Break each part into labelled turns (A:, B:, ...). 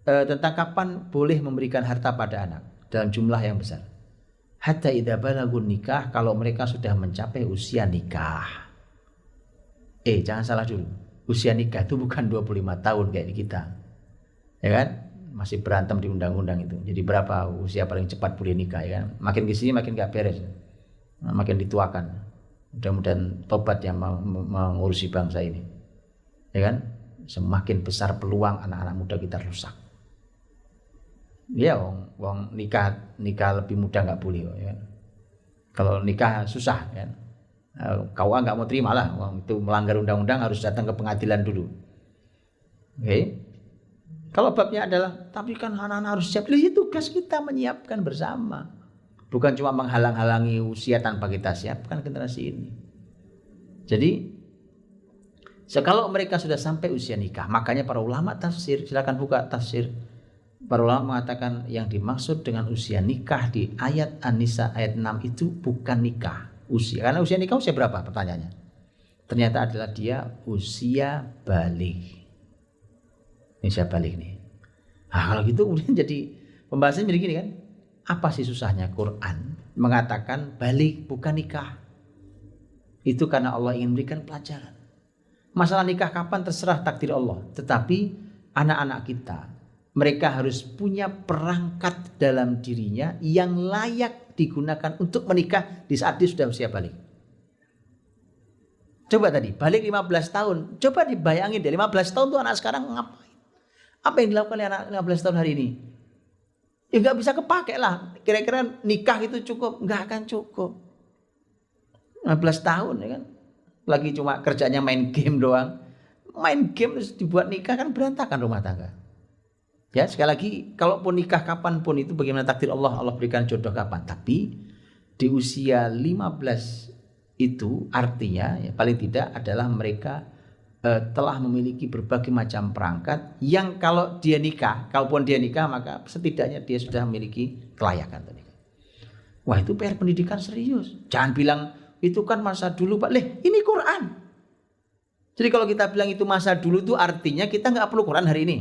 A: tentang kapan boleh memberikan harta pada anak dalam jumlah yang besar. Hatta idza balagun nikah, kalau mereka sudah mencapai usia nikah. Jangan salah dulu. Usia nikah itu bukan 25 tahun kayak di kita. Ya kan? Masih berantem di undang-undang itu. Jadi berapa usia paling cepat boleh nikah, ya kan? Makin kesini makin gak beres. Makin dituakan. Mudah-mudahan tobat yang mengurusi bangsa ini. Ya kan? Semakin besar peluang anak-anak muda kita rusak. Ya, wong nikah lebih muda nggak boleh, ya. Kalau nikah susah, kan? KUA nggak mau terima lah, wong itu melanggar undang-undang, harus datang ke pengadilan dulu. Oke? Kalau babnya adalah, tapi kan anak-anak harus siap. Itu tugas kita menyiapkan bersama, bukan cuma menghalang-halangi usia tanpa kita siapkan generasi ini. Jadi, kalau mereka sudah sampai usia nikah, makanya para ulama tafsir, silakan buka tafsir. Para ulama mengatakan yang dimaksud dengan usia nikah di ayat An-Nisa ayat 6 itu bukan nikah usia. Karena usia nikah usia berapa pertanyaannya? Ternyata adalah dia usia balik. Usia balik nih. Nah, kalau gitu kemudian jadi pembahasannya begini kan. Apa sih susahnya Quran mengatakan balik bukan nikah? Itu karena Allah ingin memberikan pelajaran. Masalah nikah kapan terserah takdir Allah. Tetapi anak-anak kita, mereka harus punya perangkat dalam dirinya yang layak digunakan untuk menikah di saat dia sudah usia balik. Coba tadi, balik 15 tahun. Coba dibayangin deh, 15 tahun tuh anak sekarang ngapain? Apa yang dilakukan oleh anak 15 tahun hari ini? Ya gak bisa kepake lah. Kira-kira nikah itu cukup? Gak akan cukup. 15 tahun ya kan. Lagi cuma kerjanya main game doang. Main game terus dibuat nikah kan berantakan rumah tangga. Ya, sekali lagi, kalaupun nikah kapanpun itu bagaimana takdir Allah, Allah berikan jodoh kapan. Tapi di usia 15 itu artinya ya, paling tidak adalah mereka telah memiliki berbagai macam perangkat yang kalau dia nikah, kalaupun dia nikah maka setidaknya dia sudah memiliki kelayakan tadi. Wah, itu PR pendidikan serius. Jangan bilang itu kan masa dulu Pak. Ini Quran. Jadi kalau kita bilang itu masa dulu itu artinya kita nggak perlu Quran hari ini.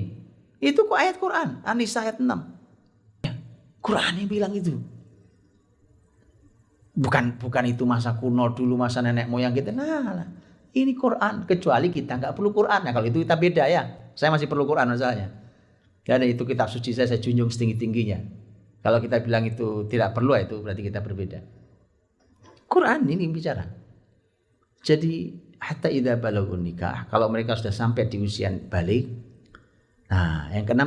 A: Itu kok ayat Quran, An-Nisa ayat 6. Ya, Quran yang bilang itu. Bukan itu masa kuno dulu, masa nenek moyang kita. Nah, ini Quran. Kecuali kita nggak perlu Quran. Nah, kalau itu kita beda ya. Saya masih perlu Quran masalahnya. Dan itu kitab suci saya junjung setinggi-tingginya. Kalau kita bilang itu tidak perlu, itu berarti kita berbeda. Quran ini bicara. Jadi hatta idza balagun nikah, kalau mereka sudah sampai di usia balik. Nah, yang keenam